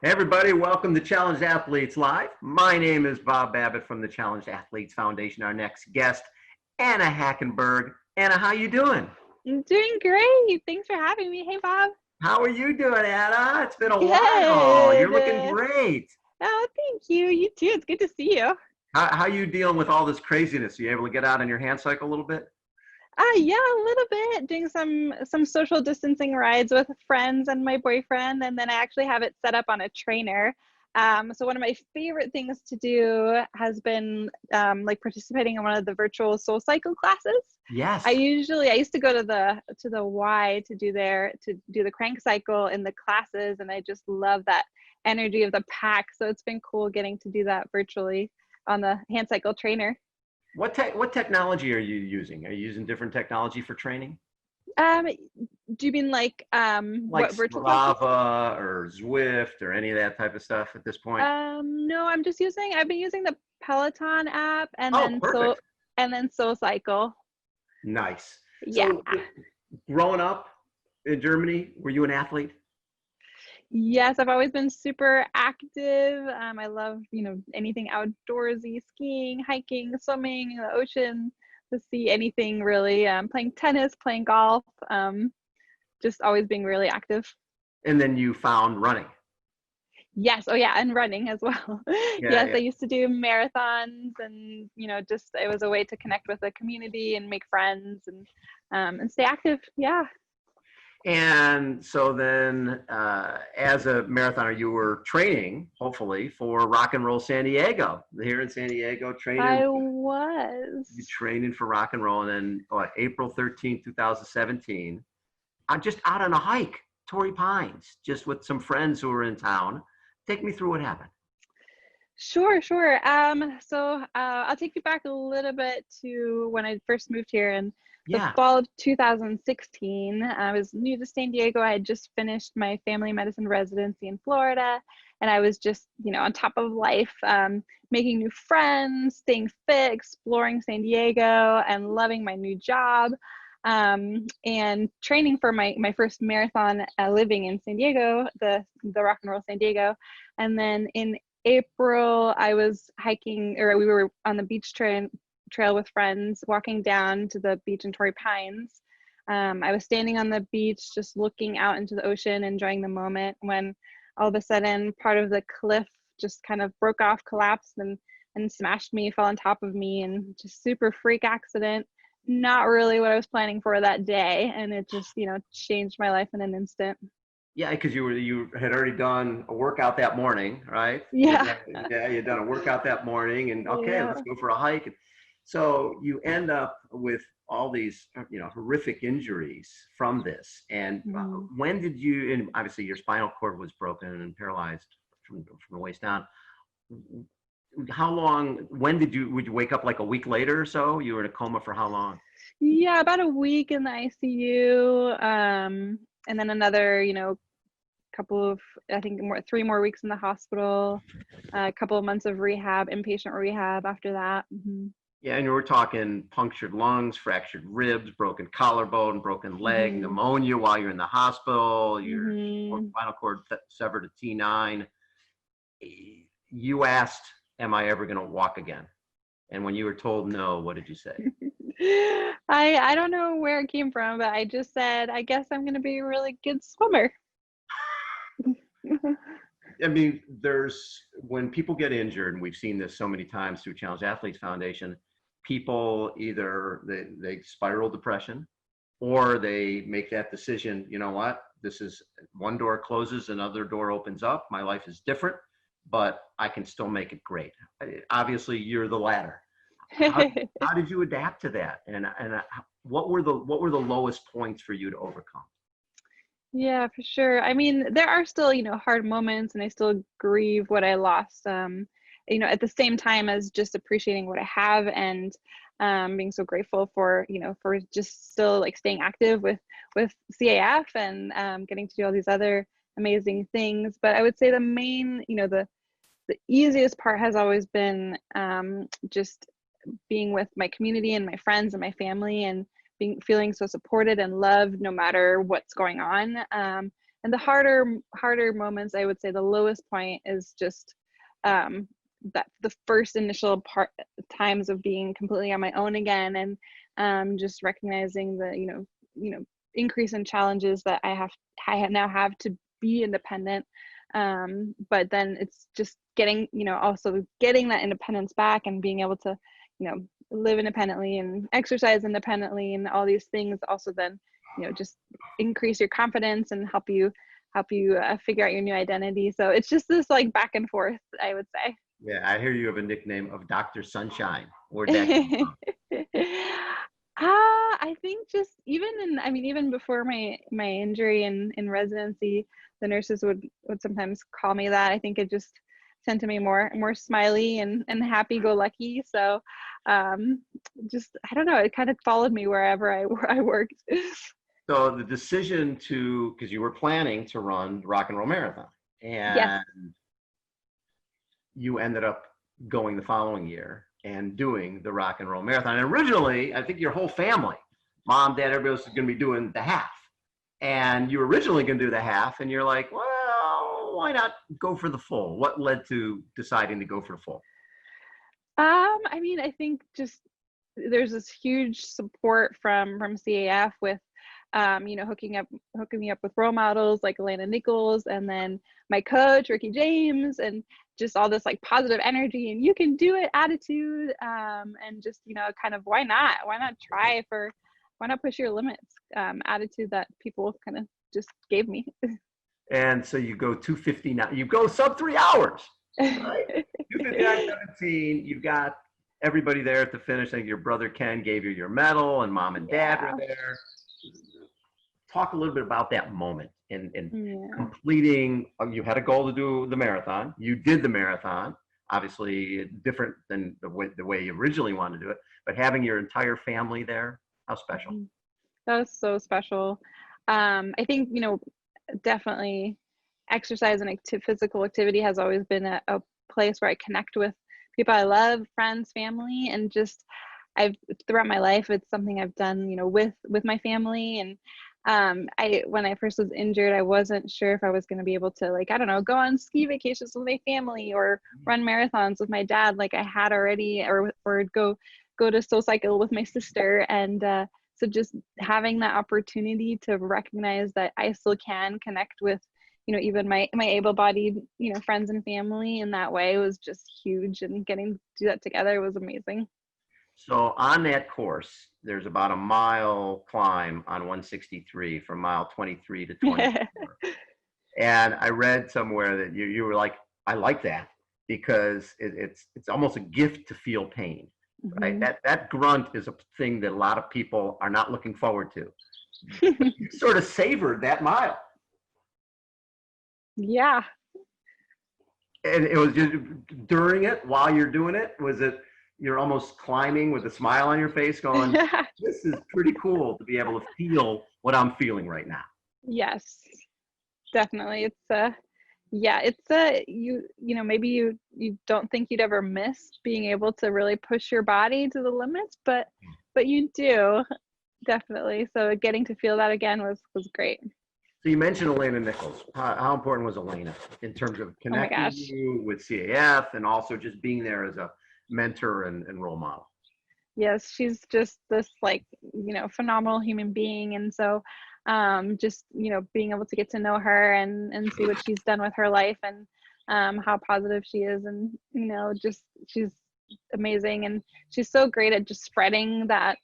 Hey everybody, welcome to Challenged Athletes Live. My name is Bob Babbitt from the Challenged Athletes Foundation. Our next guest, Anna Hackenberg. Anna, how you doing? I'm doing great. Thanks for having me. Hey, Bob. How are you doing, Anna? It's been a while. You're looking Good. great. Oh, thank you. You too. It's good to see you. How you dealing with all this craziness? Are you able to get out on your hand cycle a little bit? Yeah, a little bit. Doing some social distancing rides with friends and my boyfriend, and then I actually have it set up on a trainer. So one of my favorite things to do has been like participating in one of the virtual soul cycle classes. I Yes. used to go to the Y to do the crank cycle in the classes, and I just love that energy of the pack. So it's been cool getting to do that virtually on the hand cycle trainer. What technology are you using? Are you using different technology for training? Um, do you mean like Like what virtual classes? Strava or Zwift or any of that type of stuff at this point? No, I've been using the Peloton app Oh, perfect. and then Soul Cycle. Nice. Yeah. So growing up in Germany, were you an athlete? Yes, I've always been super active. I love, anything outdoorsy, skiing, hiking, swimming, the ocean, the sea, anything really. Playing tennis, playing golf, just always being really active. And then you found running. Yes. Oh, yeah. And running as well. Yeah, Yes. yeah. I used to do marathons and, just it was a way to connect with the community and make friends and stay active. Yeah. And so then, as a marathoner, you were training, hopefully, for Rock and Roll San Diego. Here in San Diego, training, I you was. training for Rock and Roll. And then, what, April 13th, 2017, I'm just out on a hike, Torrey Pines, just with some friends who were in town. Take me through what happened. Sure, sure. I'll take you back a little bit to when I first moved here in the Yeah. fall of 2016. I was new to San Diego. I had just finished my family medicine residency in Florida, and I was just, on top of life, making new friends, staying fit, exploring San Diego, and loving my new job. And training for my first marathon, living in San Diego, the Rock and Roll San Diego. And then in April, I was hiking, or we were on the trail with friends, walking down to the beach in Torrey Pines. I was standing on the beach, just looking out into the ocean, enjoying the moment, when all of a sudden part of the cliff just kind of broke off, collapsed, and smashed me, fell on top of me, and just super freak accident. Not really what I was planning for that day, and it just changed my life in an instant. Yeah, because you had already done a workout that morning, right? Yeah. Yeah, you'd done a workout that morning, and okay, Yeah. let's go for a hike. So you end up with all these, horrific injuries from this. And Mhm. when did you? And obviously, your spinal cord was broken and paralyzed from the waist down. How long? When did you? Would you wake up like a week later or so? You were in a coma for how long? Yeah, about a week in the ICU, and then another, couple of, I think, 3 more weeks in the hospital, a couple of months of rehab, inpatient rehab after that. Yeah, and we're talking punctured lungs, fractured ribs, broken collarbone, broken leg, Hmm. pneumonia while you're in the hospital, your Hmm. spinal cord severed to T9. You asked, "Am I ever going to walk again?" And when you were told no, what did you say? I don't know where it came from, but I just said, I guess I'm gonna be a really good swimmer. I mean, there's when people get injured, and we've seen this so many times through Challenge Athletes Foundation, people either they spiral depression or they make that decision, you know what, this is one door closes, another door opens up. My life is different, but I can still make it great. Obviously, you're the latter. How, how did you adapt to that? And what were the lowest points for you to overcome? Yeah, for sure. I mean, there are still, hard moments, and I still grieve what I lost. At the same time as just appreciating what I have, and being so grateful for, for just still like staying active with CAF, and getting to do all these other amazing things. But I would say the main, the easiest part has always been just being with my community and my friends and my family, and feeling so supported and loved no matter what's going on. the harder moments, I would say the lowest point is just that the first initial times of being completely on my own again, and just recognizing the increase in challenges that I now have to be independent. But then it's just getting also getting that independence back and being able to live independently and exercise independently and all these things also then just increase your confidence and help you figure out your new identity. So it's just this like back and forth, I would say. Yeah, I hear you have a nickname of Dr. Sunshine. Where'd that come from? I think just even before my injury in residency, the nurses would sometimes call me that. I think it just tend to be more smiley and happy-go-lucky. So just I don't know, it kind of followed me wherever I worked. So the decision because you were planning to run the Rock and Roll Marathon, and Yes. you ended up going the following year and doing the Rock and Roll Marathon. And originally, I think your whole family, mom, dad, everybody else is going to be doing the half. And you were originally going to do the half, and you're like, well, why not go for the full? What led to deciding to go for the full? I think just there's this huge support from CAF with hooking me up with role models like Elena Nichols, and then my coach Ricky James, and just all this like positive energy and you can do it attitude, and just kind of why not push your limits attitude that people kind of just gave me. And so you go 2:59, you go sub 3 hours, right? 2:59:17. You've got everybody there at the finish. I think your brother Ken gave you your medal, and mom and dad were there. Talk a little bit about that moment and completing. You had a goal to do the marathon. You did the marathon, obviously different than the way you originally wanted to do it, but having your entire family there, how special? That was so special. I think, definitely exercise and physical activity has always been a place where I connect with people I love, friends, family, and just throughout my life, it's something I've done, with my family. And when I first was injured, I wasn't sure if I was going to be able to go on ski vacations with my family or run marathons with my dad like I had already, or go to Soul Cycle with my sister. And so just having that opportunity to recognize that I still can connect with even my able-bodied friends and family in that way was just huge, and getting to do that together was amazing. So on that course, there's about a mile climb on 163 from mile 23 to 24. And I read somewhere that you were like, I like that because it's almost a gift to feel pain, right? That grunt is a thing that a lot of people are not looking forward to. You sort of savored that mile. Yeah. And it was just during it, while you're doing it, was it you're almost climbing with a smile on your face going, this is pretty cool to be able to feel what I'm feeling right now? Yes, definitely. It's maybe you don't think you'd ever miss being able to really push your body to the limits, but you do, definitely. So getting to feel that again was great. So you mentioned Elena Nichols. How important was Elena in terms of connecting you with CAF and also just being there as a mentor and role model? Yes, she's just this phenomenal human being. And so just being able to get to know her and see what she's done with her life, and how positive she is, and just she's amazing, and she's so great at just spreading that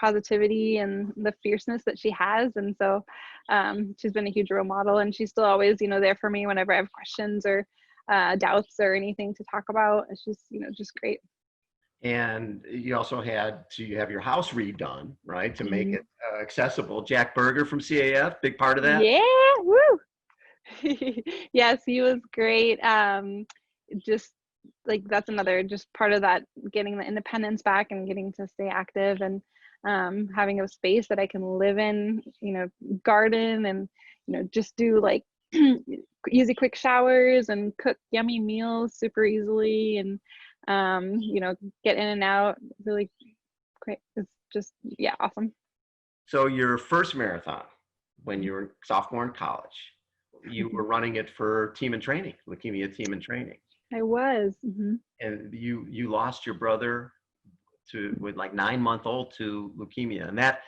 positivity and the fierceness that she has. And so she's been a huge role model, and she's still always there for me whenever I have questions or doubts or anything to talk about. She's just great. And you also had to have your house redone, right, to make it accessible. Jack Berger from CAF, big part of that. Yeah, woo. Yes, he was great. Just that's another just part of that, getting the independence back and getting to stay active, and having a space that I can live in, garden, and just do easy quick showers and cook yummy meals super easily, and get in and out really great. It's just awesome. So your first marathon when you were sophomore in college, you were running it for Team in Training, Leukemia Team in Training. I was. And you lost your brother with like 9-month-old to leukemia, and that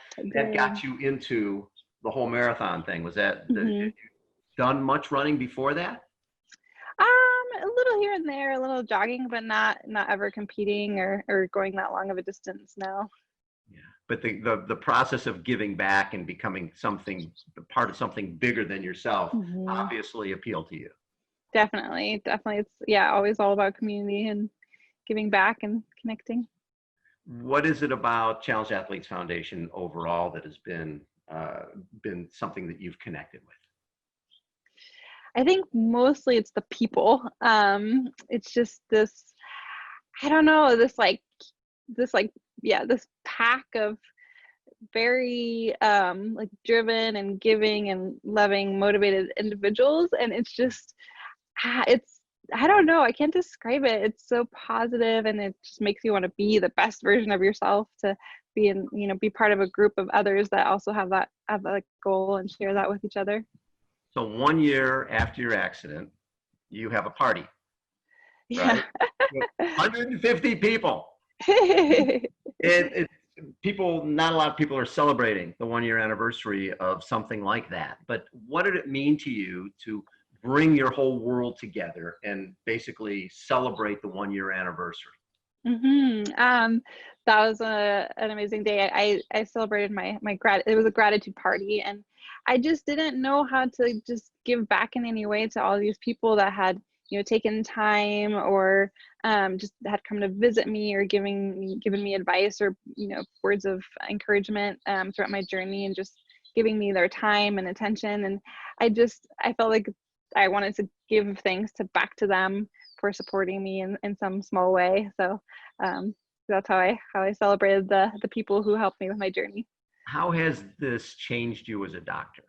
got you into the whole marathon thing. Was that had you done much running before that? A little here and there, a little jogging, but not ever competing or going that long of a distance. No. Yeah, but the process of giving back and becoming part of something bigger than yourself obviously appealed to you. Definitely. It's always all about community and giving back and connecting. What is it about Challenged Athletes Foundation overall that has been something that you've connected with? I think mostly it's the people. It's just this, I don't know, this pack of very like driven and giving and loving, motivated individuals. And it's just, I don't know, I can't describe it. It's so positive, and it just makes you want to be the best version of yourself, to be part of a group of others that also have that goal and share that with each other. So 1 year after your accident, you have a party, right? 150 people. Not a lot of people are celebrating the 1 year anniversary of something like that. But what did it mean to you to bring your whole world together and basically celebrate the 1 year anniversary? That was an amazing day. I celebrated it was a gratitude party, and I just didn't know how to just give back in any way to all these people that had, taken time or just had come to visit me or given me advice or, words of encouragement throughout my journey, and just giving me their time and attention. And I felt like I wanted to give thanks back to them for supporting me in some small way. So that's how I celebrated the people who helped me with my journey. How has this changed you as a doctor,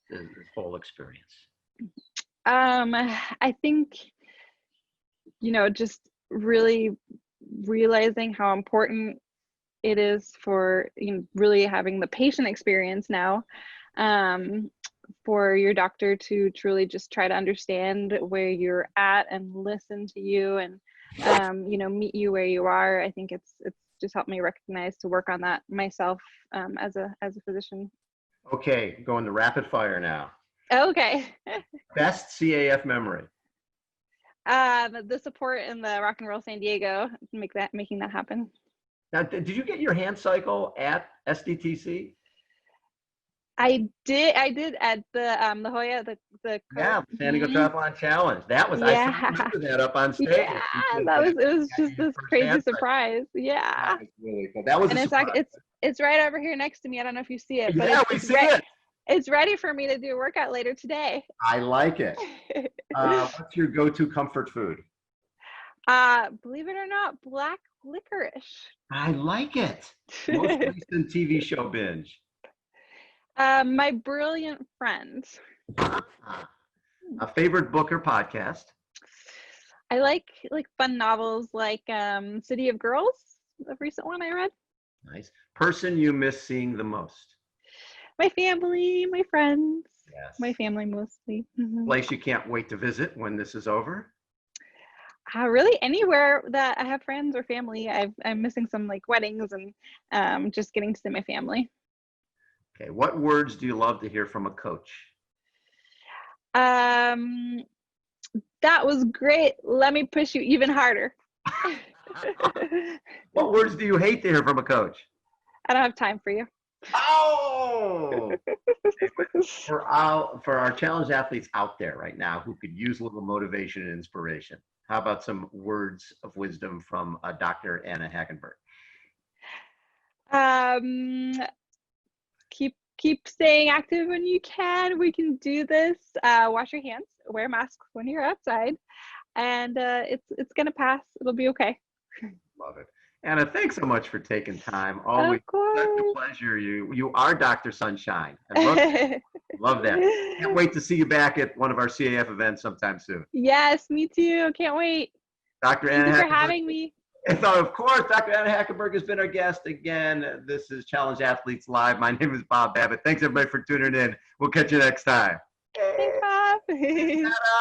this whole experience? I think, just really realizing how important it is for really having the patient experience now, for your doctor to truly just try to understand where you're at and listen to you and meet you where you are. I think it's just helped me recognize to work on that myself as a physician. Okay, going to rapid fire now. Okay. Best CAF memory. The support in the Rock and Roll San Diego, making that happen. Now, did you get your hand cycle at SDTC? I did at the La Jolla, the San Diego Triathlon Challenge. That was I remember that up on stage. Yeah, it was just this crazy surprise. Yeah. That was really cool. That was and it's right over here next to me. I don't know if you see it, but we see it. It's ready for me to do a workout later today. I like it. What's your go-to comfort food? Believe it or not, black licorice. I like it. Most recent TV show binge. My Brilliant Friend. A favorite book or podcast? I like fun novels like City of Girls, the recent one I read. Nice. Person you miss seeing the most? My family, my friends. Yes. My family mostly. Place you can't wait to visit when this is over? Really anywhere that I have friends or family. I'm missing some weddings and just getting to see my family. Okay, what words do you love to hear from a coach? That was great. Let me push you even harder. What words do you hate to hear from a coach? I don't have time for you. Oh! For our challenged athletes out there right now who could use a little motivation and inspiration, how about some words of wisdom from Dr. Anna Hackenberg? Keep staying active when you can. We can do this. Wash your hands. Wear masks when you're outside, and it's gonna pass. It'll be okay. Love it. Anna, thanks so much for taking time. Always such a pleasure. You are Dr. Sunshine. I love that. Love that. Can't wait to see you back at one of our CAF events sometime soon. Yes, me too. Can't wait. Dr. Anna Thank you for having me. And so, of course, Dr. Elena Hackenberg has been our guest again. This is Challenge Athletes Live. My name is Bob Babbitt. Thanks, everybody, for tuning in. We'll catch you next time. Thanks, Bob. Ta-da.